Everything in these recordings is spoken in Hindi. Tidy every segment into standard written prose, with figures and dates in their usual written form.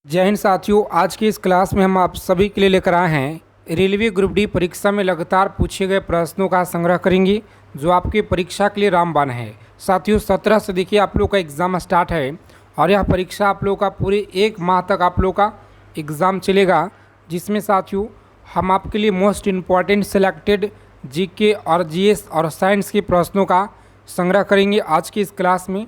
जय हिंद साथियों। आज की इस क्लास में हम आप सभी के लिए लेकर आए हैं रेलवे ग्रुप डी परीक्षा में लगातार पूछे गए प्रश्नों का संग्रह करेंगे जो आपकी परीक्षा के लिए रामबाण है। साथियों 17 से देखिए आप लोग का एग्ज़ाम स्टार्ट है और यह परीक्षा आप लोग का पूरे एक माह तक आप लोग का एग्ज़ाम चलेगा, जिसमें साथियों हम आपके लिए मोस्ट इम्पॉर्टेंट सेलेक्टेड जीके और जीएस और साइंस के प्रश्नों का संग्रह करेंगे आज की इस क्लास में।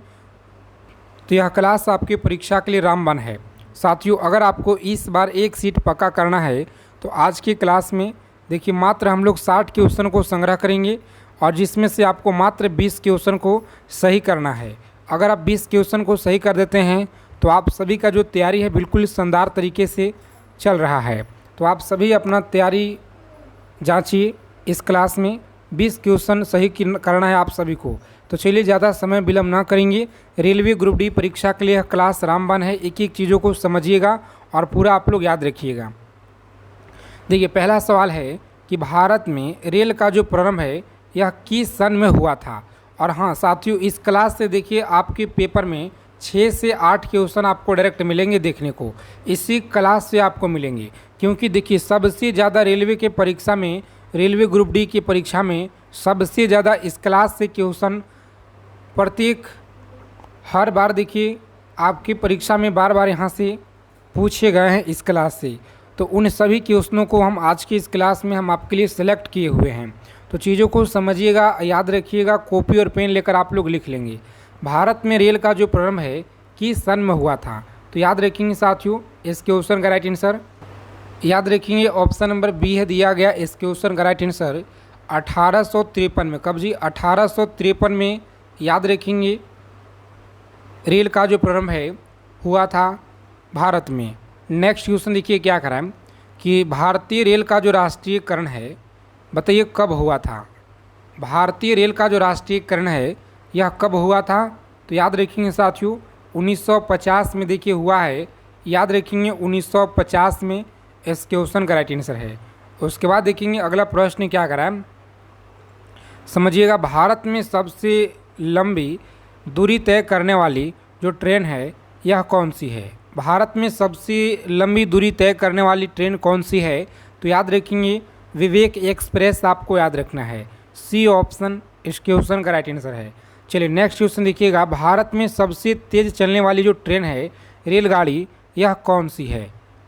तो यह क्लास आपकी परीक्षा के लिए रामबाण है। साथियों अगर आपको इस बार एक सीट पक्का करना है तो आज की क्लास में देखिए मात्र हम लोग 60 क्वेश्चन को संग्रह करेंगे और जिसमें से आपको मात्र 20 क्वेश्चन को सही करना है। अगर आप 20 क्वेश्चन को सही कर देते हैं तो आप सभी का जो तैयारी है बिल्कुल शानदार तरीके से चल रहा है। तो आप सभी अपना तैयारी जांचिए। इस क्लास में 20 क्वेश्चन सही करना है आप सभी को। तो चलिए ज़्यादा समय विलम्ब ना करेंगे। रेलवे ग्रुप डी परीक्षा के लिए यह क्लास रामबाण है। एक एक चीज़ों को समझिएगा और पूरा आप लोग याद रखिएगा। देखिए पहला सवाल है कि भारत में रेल का जो प्रारंभ है यह किस सन में हुआ था। और हाँ साथियों इस क्लास से देखिए आपके पेपर में 6 से 8 क्वेश्चन आपको डायरेक्ट मिलेंगे देखने को, इसी क्लास से आपको मिलेंगे। क्योंकि देखिए सबसे ज़्यादा रेलवे के परीक्षा में, रेलवे ग्रुप डी की परीक्षा में सबसे ज़्यादा इस क्लास से क्वेश्चन प्रत्येक हर बार देखिए आपकी परीक्षा में बार बार यहाँ से पूछे गए हैं इस क्लास से। तो उन सभी क्वेश्चनों को हम आज की इस क्लास में हम आपके लिए सेलेक्ट किए हुए हैं। तो चीज़ों को समझिएगा, याद रखिएगा, कॉपी और पेन लेकर आप लोग लिख लेंगे। भारत में रेल का जो प्रारंभ है किस सन में हुआ था, तो याद रखेंगे साथियों इस क्वेश्चन का राइट आंसर याद रखेंगे ऑप्शन नंबर बी है दिया गया। इस क्वेश्चन का राइट आंसर 1853 में, कब जी 1853 में याद रखेंगे रेल का जो प्रारंभ है हुआ था भारत में। नेक्स्ट क्वेश्चन देखिए क्या करा है कि भारतीय रेल का जो राष्ट्रीयकरण है बताइए कब हुआ था। भारतीय रेल का जो राष्ट्रीयकरण है यह कब हुआ था, तो याद रखेंगे साथियों 1950 में देखिए हुआ है। याद रखेंगे 1950 में इस क्वेश्चन का राइट आंसर है। उसके बाद देखेंगे अगला प्रश्न क्या करा है, समझिएगा भारत में सबसे लंबी दूरी तय करने वाली जो ट्रेन है यह कौन सी है। भारत में सबसे लंबी दूरी तय करने वाली ट्रेन कौन सी है, तो याद रखेंगे विवेक एक्सप्रेस आपको याद रखना है। सी ऑप्शन इस क्वेश्चन का राइट आंसर है। चलिए नेक्स्ट क्वेश्चन देखिएगा भारत में सबसे तेज़ चलने वाली जो ट्रेन है रेलगाड़ी यह कौन सी है।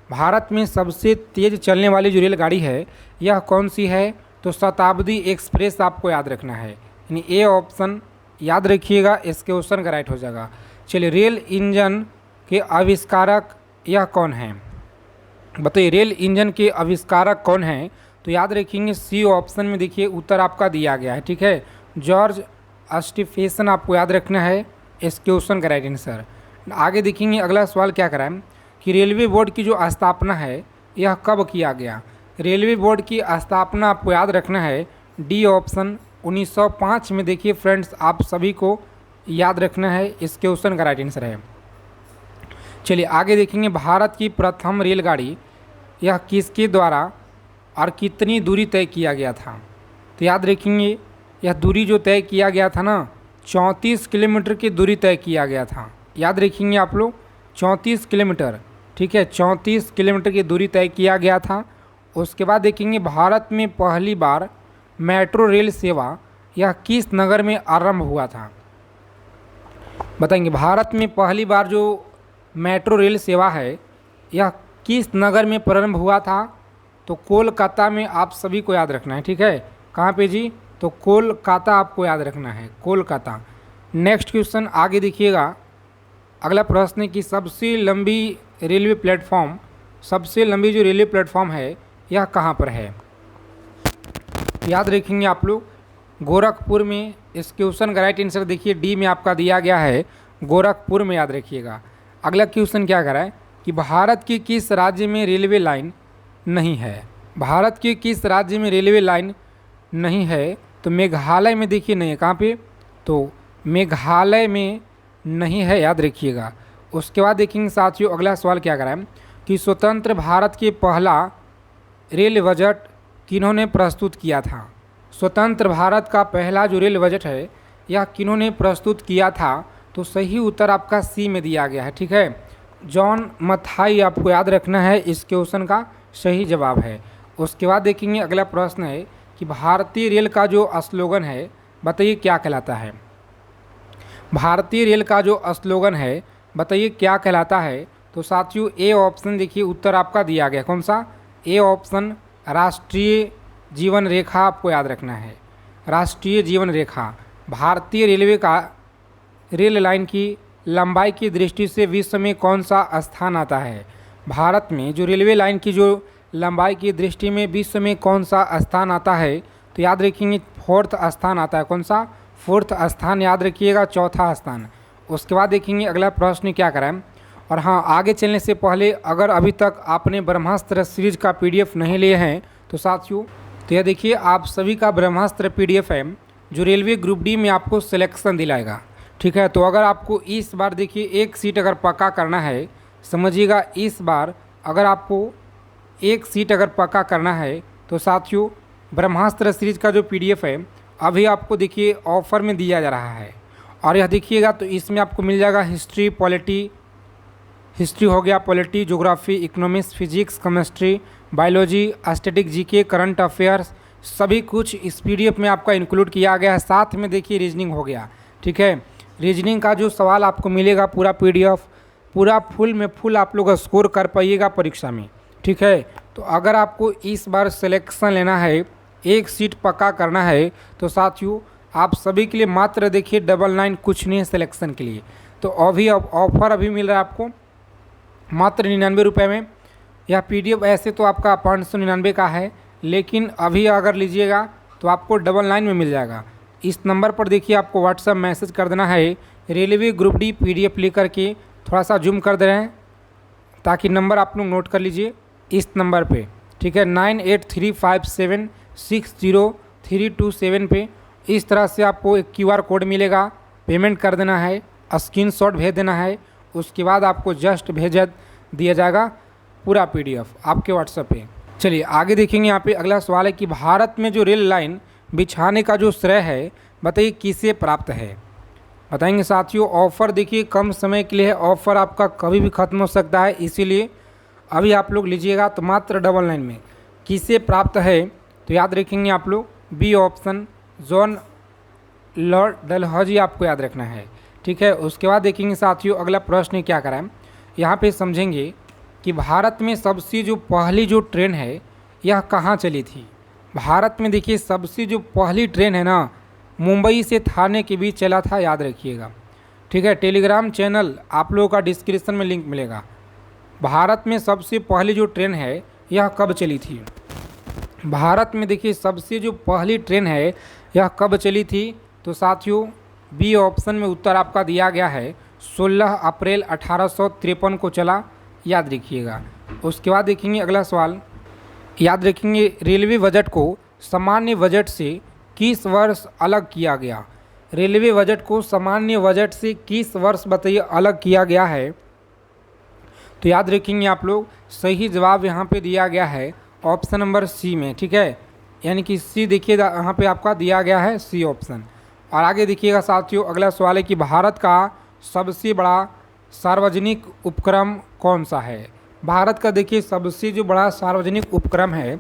भारत में सबसे तेज़ चलने वाली जो रेलगाड़ी है यह कौन सी है, तो शताब्दी एक्सप्रेस आपको याद रखना है, यानी ए ऑप्शन याद रखिएगा इस क्वेश्चन का राइट हो जाएगा। चलिए रेल इंजन के आविष्कारक यह कौन है, बताइए रेल इंजन के आविष्कारक कौन हैं, तो याद रखेंगे सी ऑप्शन में देखिए उत्तर आपका दिया गया है, ठीक है, जॉर्ज स्टीफेसन आपको याद रखना है इस क्वेश्चन का राइट आंसर। आगे देखेंगे अगला सवाल क्या कराएं कि रेलवे बोर्ड की जो स्थापना है यह कब किया गया। रेलवे बोर्ड की स्थापना आपको याद रखना है डी ऑप्शन 1905 में देखिए फ्रेंड्स आप सभी को याद रखना है इस क्वेश्चन का राइट आंसर है। चलिए आगे देखेंगे भारत की प्रथम रेलगाड़ी यह किसके द्वारा और कितनी दूरी तय किया गया था, तो याद रखेंगे यह दूरी जो तय किया गया था ना 34 किलोमीटर की दूरी तय किया गया था। याद रखेंगे आप लोग 34 किलोमीटर, ठीक है, 34 किलोमीटर की दूरी तय किया गया था। उसके बाद देखेंगे भारत में पहली बार मेट्रो रेल सेवा यह किस नगर में आरंभ हुआ था, बताएंगे भारत में पहली बार जो मेट्रो रेल सेवा है यह किस नगर में प्रारंभ हुआ था, तो कोलकाता में आप सभी को याद रखना है, ठीक है, कहाँ पे जी, तो कोलकाता आपको याद रखना है, कोलकाता। नेक्स्ट क्वेश्चन आगे देखिएगा अगला प्रश्न है कि सबसे लंबी रेलवे प्लेटफॉर्म, सबसे लंबी जो रेलवे प्लेटफॉर्म है यह कहाँ पर है, याद रखेंगे आप लोग गोरखपुर में। इस क्वेश्चन का राइट आंसर देखिए डी में आपका दिया गया है, गोरखपुर में याद रखिएगा। अगला क्वेश्चन क्या करा है कि भारत के किस राज्य में रेलवे लाइन नहीं है। भारत के किस राज्य में रेलवे लाइन नहीं है, तो मेघालय में देखिए नहीं है, कहाँ पे, तो मेघालय में नहीं है, याद रखिएगा। उसके बाद देखेंगे साथियों अगला सवाल क्या करा है कि स्वतंत्र भारत के पहला रेल बजट किन्होंने प्रस्तुत किया था। स्वतंत्र भारत का पहला जो रेल बजट है यह किन्होंने प्रस्तुत किया था, तो सही उत्तर आपका सी में दिया गया है, ठीक है, जॉन मथाई आपको याद रखना है, इस क्वेश्चन का सही जवाब है। उसके बाद देखेंगे अगला प्रश्न है कि भारतीय रेल का जो स्लोगन है बताइए क्या कहलाता है। भारतीय रेल का जो स्लोगन है बताइए क्या कहलाता है। तो साथियों ए ऑप्शन देखिए उत्तर आपका दिया गया, कौन सा, ए ऑप्शन राष्ट्रीय जीवन रेखा आपको याद रखना है। राष्ट्रीय जीवन रेखा भारतीय रेलवे का रेल लाइन की लंबाई की दृष्टि से विश्व में कौन सा स्थान आता है। भारत में जो रेलवे लाइन की जो लंबाई की दृष्टि में विश्व में कौन सा स्थान आता है, तो याद रखेंगे फोर्थ स्थान आता है, कौन सा, फोर्थ स्थान याद रखिएगा, चौथा स्थान। उसके बाद देखेंगे अगला प्रश्न क्या कराएं। और हाँ, आगे चलने से पहले अगर अभी तक आपने ब्रह्मास्त्र सीरीज का पीडीएफ नहीं लिए हैं तो साथियों तो यह देखिए आप सभी का ब्रह्मास्त्र पीडीएफ है जो रेलवे ग्रुप डी में आपको सिलेक्शन दिलाएगा, ठीक है। तो अगर आपको इस बार देखिए एक सीट अगर पक्का करना है, समझिएगा इस बार अगर आपको एक सीट अगर पक्का करना है तो साथियों ब्रह्मास्त्र सीरीज का जो पीडीएफ है अभी आपको देखिए ऑफ़र में दिया जा रहा है। और यह देखिएगा तो इसमें आपको मिल जाएगा हिस्ट्री, हिस्ट्री हो गया, polity, geography, economics, physics, chemistry, biology, static, GK, current affairs, सभी कुछ इस पीडीएफ में आपका इंक्लूड किया गया है। साथ में देखिए रीजनिंग हो गया, ठीक है। रीजनिंग का जो सवाल आपको मिलेगा पूरा पीडीएफ पूरा फुल में फुल आप लोग स्कोर कर पाइएगा परीक्षा में, ठीक है। तो अगर आपको इस बार सिलेक्शन लेना है, एक सीट पक्का करना है, तो साथियों आप सभी के लिए मात्र देखिए 99 कुछ नहीं है सिलेक्शन के लिए। तो अभी ऑफर अभी मिल रहा है आपको मात्र 99 रुपये में। यह पीडीएफ ऐसे तो आपका 599 का है, लेकिन अभी अगर लीजिएगा तो आपको 99 में मिल जाएगा। इस नंबर पर देखिए आपको व्हाट्सएप मैसेज कर देना है, रेलवे ग्रुप डी पीडीएफ लिख करके थोड़ा सा जूम कर दे रहे हैं ताकि नंबर आप लोग नोट कर लीजिए इस नंबर पे, ठीक है, 9835760327 पे। इस तरह से आपको एक क्यूआर कोड मिलेगा, पेमेंट कर देना है, स्क्रीनशॉट भेज देना है, उसके बाद आपको जस्ट भेज दिया जाएगा पूरा पीडीएफ आपके व्हाट्सएप पे। चलिए आगे देखेंगे। यहाँ पे अगला सवाल है कि भारत में जो रेल लाइन बिछाने का जो श्रेय है बताइए किसे प्राप्त है। बताएंगे साथियों ऑफ़र देखिए कम समय के लिए है, ऑफ़र आपका कभी भी ख़त्म हो सकता है, इसीलिए अभी आप लोग लीजिएगा तो मात्र 99 में। किसे प्राप्त है तो याद रखेंगे आप लोग बी ऑप्शन जॉन डलहौजी आपको याद रखना है, ठीक है। उसके बाद देखेंगे साथियों अगला प्रश्न क्या कराएं। यहाँ पे समझेंगे कि भारत में सबसे जो पहली जो ट्रेन है यह कहाँ चली थी। भारत में देखिए सबसे जो पहली ट्रेन है ना, मुंबई से थाने के बीच चला था, याद रखिएगा, ठीक है। टेलीग्राम चैनल आप लोगों का डिस्क्रिप्शन में लिंक मिलेगा। भारत में सबसे पहली जो ट्रेन है यह कब चली थी। भारत में देखिए सबसे जो पहली ट्रेन है यह कब चली थी, तो साथियों बी ऑप्शन में उत्तर आपका दिया गया है 16 अप्रैल 1853 को चला, याद रखिएगा। उसके बाद देखेंगे अगला सवाल, याद रखेंगे रेलवे बजट को सामान्य बजट से किस वर्ष अलग किया गया। रेलवे बजट को सामान्य बजट से किस वर्ष बताइए अलग किया गया है। तो याद रखेंगे आप लोग सही जवाब यहाँ पे दिया गया है ऑप्शन नंबर सी में, ठीक है, यानी कि सी देखिए यहाँ पे आपका दिया गया है सी ऑप्शन। और आगे देखिएगा साथियों अगला सवाल है कि भारत का सबसे बड़ा सार्वजनिक उपक्रम कौन सा है। भारत का देखिए सबसे जो बड़ा सार्वजनिक उपक्रम है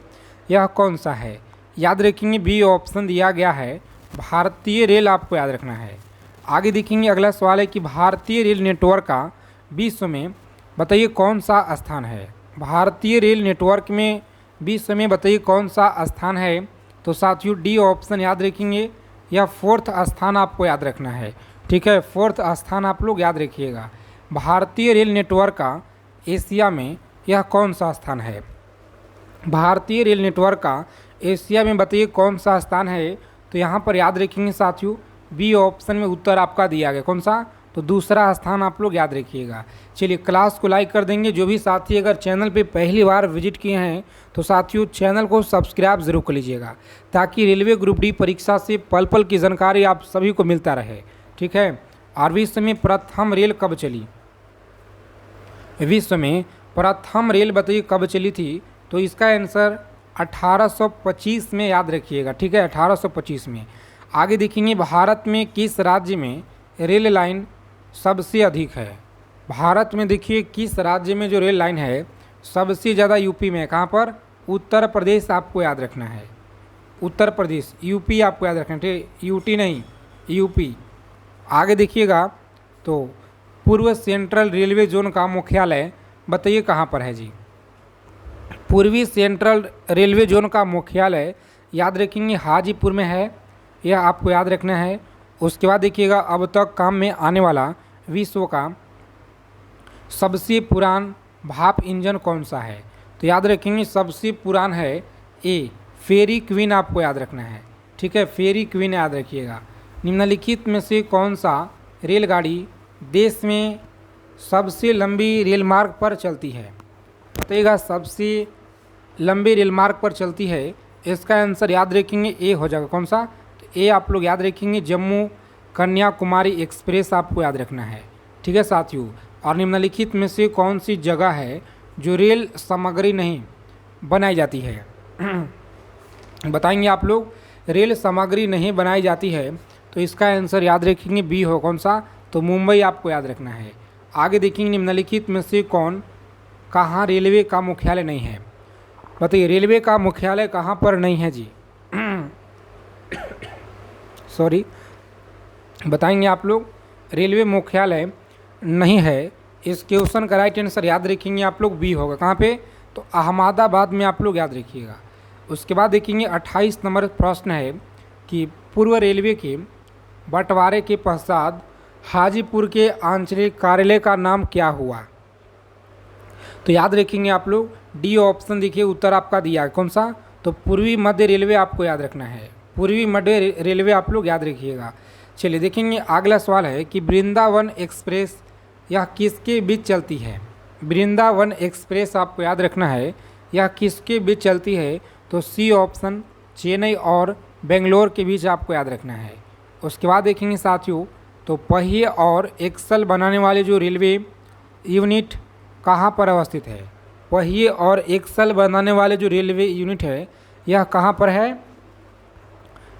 यह कौन सा है। याद रखेंगे बी ऑप्शन दिया गया है भारतीय रेल, आपको याद रखना है। आगे देखेंगे अगला सवाल है कि भारतीय रेल नेटवर्क का विश्व में बताइए कौन सा स्थान है। भारतीय रेल नेटवर्क में विश्व में बताइए कौन सा स्थान है। तो साथियों डी ऑप्शन याद रखेंगे, यह फोर्थ स्थान आपको याद रखना है, ठीक है, फोर्थ स्थान आप लोग याद रखिएगा। भारतीय रेल नेटवर्क का एशिया में यह कौन सा स्थान है। भारतीय रेल नेटवर्क का एशिया में बताइए कौन सा स्थान है। तो यहाँ पर याद रखेंगे साथियों बी ऑप्शन में उत्तर आपका दिया गया, कौन सा, तो दूसरा स्थान आप लोग याद रखिएगा। चलिए क्लास को लाइक कर देंगे। जो भी साथी अगर चैनल पे पहली बार विजिट किए हैं तो साथियों चैनल को सब्सक्राइब ज़रूर कर लीजिएगा ताकि रेलवे ग्रुप डी परीक्षा से पल पल की जानकारी आप सभी को मिलता रहे, ठीक है। और विश्व में प्रथम रेल कब चली। विश्व में प्रथम रेल बताइए कब चली थी। तो इसका आंसर 1825 में, याद रखिएगा, ठीक है, 1825 में। आगे देखेंगे भारत में किस राज्य में रेल लाइन सबसे अधिक है। भारत में देखिए किस राज्य में जो रेल लाइन है सबसे ज़्यादा यूपी में है। कहाँ पर? उत्तर प्रदेश आपको याद रखना है। उत्तर प्रदेश, यूपी आपको याद रखना है, ठीक है, यूटी नहीं, यूपी। आगे देखिएगा तो पूर्व सेंट्रल रेलवे जोन का मुख्यालय बताइए कहाँ पर है जी? पूर्वी सेंट्रल रेलवे जोन का मुख्यालय याद रखेंगे हाजीपुर में है, यह आपको याद रखना है। उसके बाद देखिएगा अब तक काम में आने वाला विश्व का सबसे पुरान भाप इंजन कौन सा है? तो याद रखेंगे सबसे पुरान है ए फेरी क्वीन, आपको याद रखना है, ठीक है, फेरी क्वीन याद रखिएगा। निम्नलिखित में से कौन सा रेलगाड़ी देश में सबसे लंबी रेल मार्ग पर चलती है? बताइएगा सबसे लंबी रेल मार्ग पर चलती है। इसका आंसर याद रखेंगे ए हो जाएगा। कौन सा? तो ए आप लोग याद रखेंगे जम्मू कन्याकुमारी एक्सप्रेस, आपको याद रखना है, ठीक है साथियों। और निम्नलिखित में से कौन सी जगह है जो रेल सामग्री नहीं बनाई जाती है? बताएंगे आप लोग, रेल सामग्री नहीं बनाई जाती है, तो इसका आंसर याद रखेंगे बी हो। कौन सा? तो मुंबई आपको याद रखना है। आगे देखेंगे निम्नलिखित में से कहाँ रेलवे का मुख्यालय नहीं है? बताइए रेलवे का मुख्यालय कहाँ पर नहीं है जी? सॉरी, बताएंगे आप लोग, रेलवे मुख्यालय नहीं है। इस क्वेश्चन का राइट आंसर याद रखेंगे आप लोग बी होगा। कहाँ पे? तो अहमदाबाद में आप लोग याद रखिएगा। उसके बाद देखेंगे 28 नंबर प्रश्न है कि पूर्व रेलवे के बंटवारे के पश्चात हाजीपुर के आंचलिक कार्यालय का नाम क्या हुआ? तो याद रखेंगे आप लोग डी ऑप्शन, देखिए उत्तर आपका दिया है। कौन सा? तो पूर्वी मध्य रेलवे आपको याद रखना है, पूर्वी मध्य रेलवे आप लोग याद रखिएगा। चलिए देखेंगे अगला सवाल है कि वृंदावन एक्सप्रेस यह किसके बीच चलती है? वृंदावन एक्सप्रेस आपको याद रखना है, यह किसके बीच चलती है? तो सी ऑप्शन चेन्नई और बेंगलोर के बीच आपको याद रखना है। उसके बाद देखेंगे साथियों तो पहिए और एक्सल बनाने वाले जो रेलवे यूनिट कहाँ पर अवस्थित है? पहिए और एक्सल बनाने वाले जो रेलवे यूनिट है यह कहाँ पर है?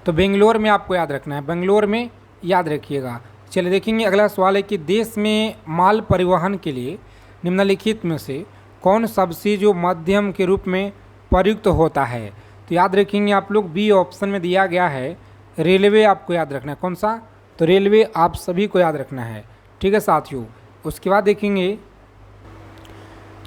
तो बेंगलोर में आपको याद रखना है, बेंगलोर में याद रखिएगा। चलिए देखेंगे अगला सवाल है कि देश में माल परिवहन के लिए निम्नलिखित में से कौन सबसे जो माध्यम के रूप में प्रयुक्त होता है? तो याद रखेंगे आप लोग बी ऑप्शन में दिया गया है रेलवे, आपको याद रखना है। कौन सा? तो रेलवे आप सभी को याद रखना है, ठीक है साथियों। उसके बाद देखेंगे,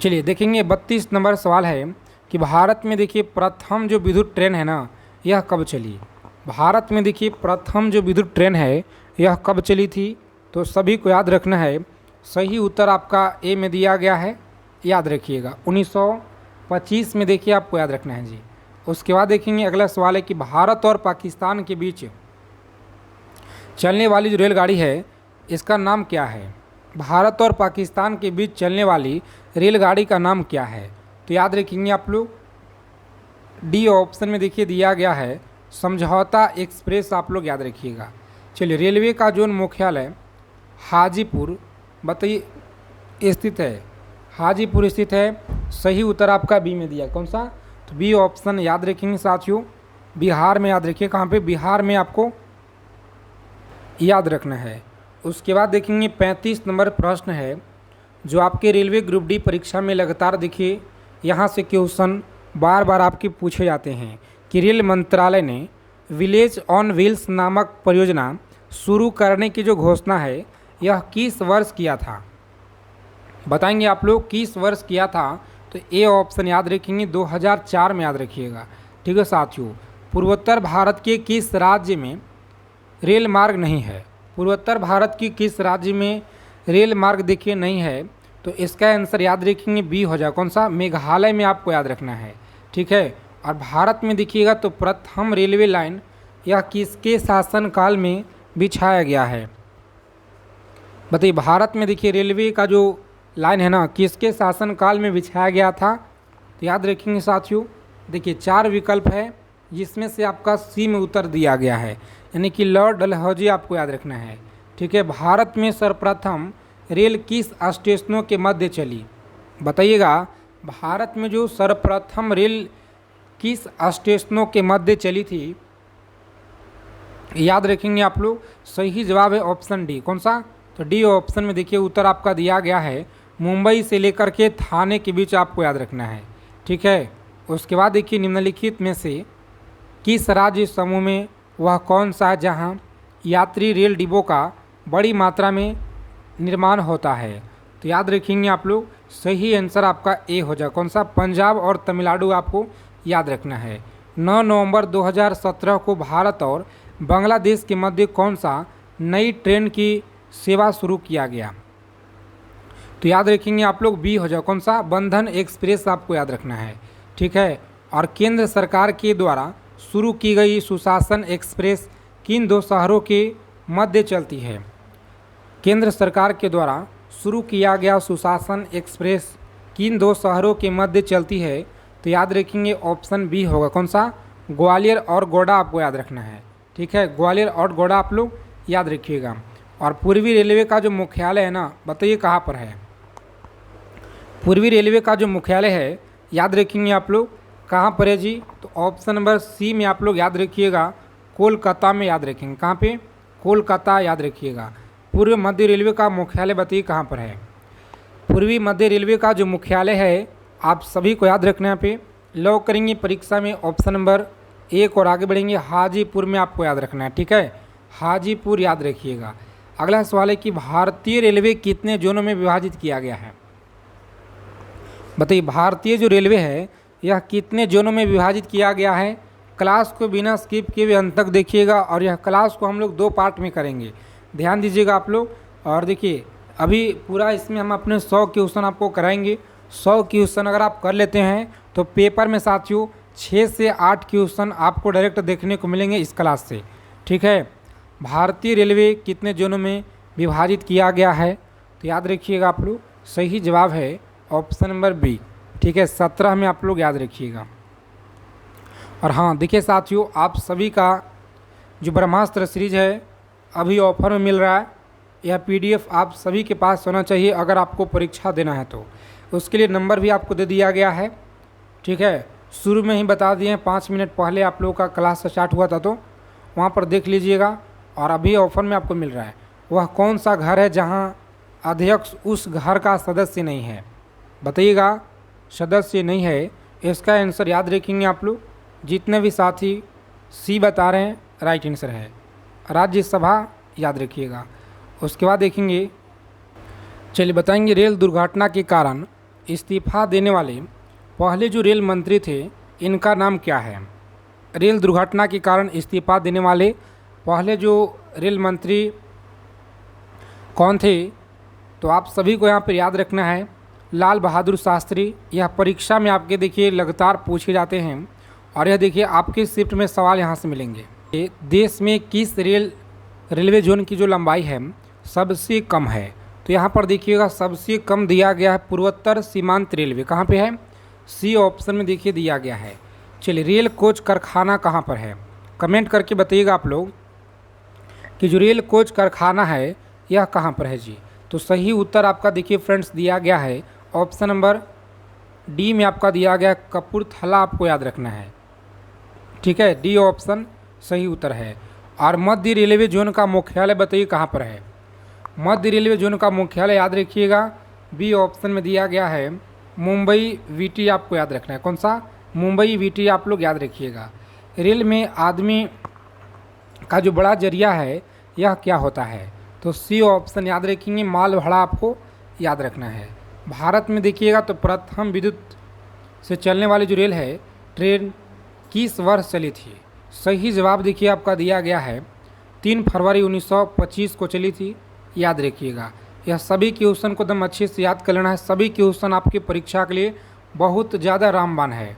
चलिए देखेंगे 32 नंबर सवाल है कि भारत में देखिए प्रथम जो विद्युत ट्रेन है ना यह कब चली? भारत में देखिए प्रथम जो विद्युत ट्रेन है यह कब चली थी? तो सभी को याद रखना है। सही उत्तर आपका ए में दिया गया है, याद रखिएगा 1925 में, देखिए आपको याद रखना है जी। उसके बाद देखेंगे अगला सवाल है कि भारत और पाकिस्तान के बीच चलने वाली जो रेलगाड़ी है इसका नाम क्या है? भारत और पाकिस्तान के बीच चलने वाली रेलगाड़ी का नाम क्या है? तो याद रखेंगे आप लोग डी ऑप्शन में देखिए दिया गया है समझौता एक्सप्रेस, आप लोग याद रखिएगा। चलिए रेलवे का जो मुख्यालय हाजीपुर बताइए स्थित है, हाजीपुर स्थित है। सही उत्तर आपका बी में दिया। कौन सा? तो बी ऑप्शन याद रखेंगे साथियों, बिहार में याद रखिए। कहाँ पे? बिहार में आपको याद रखना है। उसके बाद देखेंगे 35 नंबर प्रश्न है जो आपके रेलवे ग्रुप डी परीक्षा में लगातार देखिए यहाँ से क्वेश्चन बार बार आपके पूछे जाते हैं कि रेल मंत्रालय ने विलेज ऑन व्हील्स नामक परियोजना शुरू करने की जो घोषणा है यह किस वर्ष किया था? बताएंगे आप लोग किस वर्ष किया था? तो ए ऑप्शन याद रखेंगे 2004 में, याद रखिएगा, ठीक है साथियों। पूर्वोत्तर भारत के किस राज्य में रेल मार्ग नहीं है? पूर्वोत्तर भारत की किस राज्य में रेल मार्ग देखिए नहीं है? तो इसका आंसर याद रखेंगे बी हो जाए। कौन सा? मेघालय में आपको याद रखना है, ठीक है। और भारत में देखिएगा तो प्रथम रेलवे लाइन यह किसके शासनकाल में बिछाया गया है? बताइए भारत में देखिए रेलवे का जो लाइन है ना किसके शासनकाल में बिछाया गया था? तो याद रखेंगे साथियों, देखिए 4 विकल्प है जिसमें से आपका सी में उत्तर दिया गया है, यानी कि लॉर्ड डलहौजी आपको याद रखना है, ठीक है। भारत में सर्वप्रथम रेल किस स्टेशनों के मध्य चली? बताइएगा भारत में जो सर्वप्रथम रेल किस स्टेशनों के मध्य चली थी? याद रखेंगे आप लोग, सही जवाब है ऑप्शन डी। कौन सा? तो डी ऑप्शन में देखिए उत्तर आपका दिया गया है, मुंबई से लेकर के थाने के बीच आपको याद रखना है। ठीक है, उसके बाद देखिए निम्नलिखित में से किस राज्य समूह में वह कौन सा है जहां यात्री रेल डिब्बों का बड़ी मात्रा में निर्माण होता है। तो याद रखेंगे आप लोग, सही आंसर आपका ए हो जाए। कौन सा? पंजाब और तमिलनाडु आपको याद रखना है। 9 नवंबर 2017 को भारत और बांग्लादेश के मध्य कौन सा नई ट्रेन की सेवा शुरू किया गया। तो याद रखेंगे आप लोग, बी हो जाए। कौन सा? बंधन एक्सप्रेस आपको याद रखना है। ठीक है, और केंद्र सरकार के द्वारा शुरू की गई सुशासन एक्सप्रेस किन दो शहरों के मध्य चलती है। केंद्र सरकार के द्वारा शुरू किया गया सुशासन एक्सप्रेस किन दो शहरों के मध्य चलती है। तो याद रखेंगे ऑप्शन बी होगा। कौन सा? ग्वालियर और गोंडा आपको याद रखना है। ठीक है, ग्वालियर और गोंडा आप लोग याद रखिएगा। और पूर्वी रेलवे का जो मुख्यालय है ना, बताइए कहाँ पर है। पूर्वी रेलवे का जो मुख्यालय है याद रखेंगे आप लोग, कहाँ पर है जी। तो ऑप्शन नंबर सी में आप लोग याद रखिएगा, कोलकाता में याद रखेंगे। कहाँ पे? कोलकाता याद रखिएगा। पूर्व मध्य रेलवे का मुख्यालय बताइए कहाँ पर है। पूर्वी मध्य रेलवे का जो मुख्यालय है आप सभी को याद रखना है। पे लॉक करेंगे परीक्षा में ऑप्शन नंबर एक और आगे बढ़ेंगे, हाजीपुर में आपको याद रखना है। ठीक है, हाजीपुर याद रखिएगा। अगला सवाल है कि भारतीय रेलवे कितने जोनों में विभाजित किया गया है। बताइए, भारतीय जो रेलवे है यह कितने जोनों में विभाजित किया गया है। क्लास को बिना स्किप किए हुए अंत तक देखिएगा, और यह क्लास को हम लोग 2 पार्ट में करेंगे, ध्यान दीजिएगा आप लोग। और देखिए अभी पूरा इसमें हम अपने 100 क्वेश्चन आपको कराएंगे। 100 क्वेश्चन अगर आप कर लेते हैं तो पेपर में साथियों 6 से 8 क्वेश्चन आपको डायरेक्ट देखने को मिलेंगे इस क्लास से। ठीक है, भारतीय रेलवे कितने जोनों में विभाजित किया गया है। तो याद रखिएगा आप लोग, सही जवाब है ऑप्शन नंबर बी। ठीक है, 17 में आप लोग याद रखिएगा। और हाँ देखिए साथियों, आप सभी का जो ब्रह्मास्त्र सीरीज है अभी ऑफर में मिल रहा है। यह PDF आप सभी के पास होना चाहिए अगर आपको परीक्षा देना है तो। उसके लिए नंबर भी आपको दे दिया गया है। ठीक है, शुरू में ही बता दिए हैं, 5 मिनट पहले आप लोगों का क्लास स्टार्ट हुआ था, तो वहाँ पर देख लीजिएगा। और अभी ऑफर में आपको मिल रहा है। वह कौन सा घर है जहाँ अध्यक्ष उस घर का सदस्य नहीं है। बताइएगा, सदस्य नहीं है, इसका आंसर याद रखेंगे आप लोग। जितने भी साथी सी बता रहे हैं राइट आंसर है, राज्यसभा याद रखिएगा। उसके बाद देखेंगे, चलिए बताएंगे, रेल दुर्घटना के कारण इस्तीफा देने वाले पहले जो रेल मंत्री थे इनका नाम क्या है। रेल दुर्घटना के कारण इस्तीफा देने वाले पहले जो रेल मंत्री कौन थे, तो आप सभी को यहाँ पर याद रखना है, लाल बहादुर शास्त्री। यह परीक्षा में आपके देखिए लगातार पूछे जाते हैं। और यह देखिए आपके शिफ्ट में सवाल यहाँ से मिलेंगे। देश में किस रेलवे जोन की जो लंबाई है सबसे कम है। तो यहाँ पर देखिएगा सबसे कम दिया गया है पूर्वोत्तर सीमांत रेलवे। कहाँ पे है? सी ऑप्शन में देखिए दिया गया है। चलिए, रेल कोच कारखाना कहाँ पर है, कमेंट करके बताइएगा आप लोग कि जो रेल कोच कारखाना है यह कहाँ पर है जी। तो सही उत्तर आपका देखिए फ्रेंड्स दिया गया है ऑप्शन नंबर डी में आपका दिया गया कपूरथला, आपको याद रखना है। ठीक है, डी ऑप्शन सही उत्तर है। और मध्य रेलवे जोन का मुख्यालय बताइए कहाँ पर है। मध्य रेलवे जोन का मुख्यालय याद रखिएगा, बी ऑप्शन में दिया गया है मुंबई VT, आपको याद रखना है। कौन सा? मुंबई VT आप लोग याद रखिएगा। रेल में आदमी का जो बड़ा जरिया है यह क्या होता है। तो सी ऑप्शन याद रखेंगे, माल भाड़ा आपको याद रखना है। भारत में देखिएगा तो प्रथम विद्युत से चलने वाली जो रेल है ट्रेन किस वर्ष चली थी। सही जवाब देखिए आपका दिया गया है 3 फरवरी 1925 को चली थी, याद रखिएगा। यह सभी क्वेश्चन को एकदम अच्छे से याद कर लेना है। सभी क्वेश्चन आपकी परीक्षा के लिए बहुत ज़्यादा रामबाण है।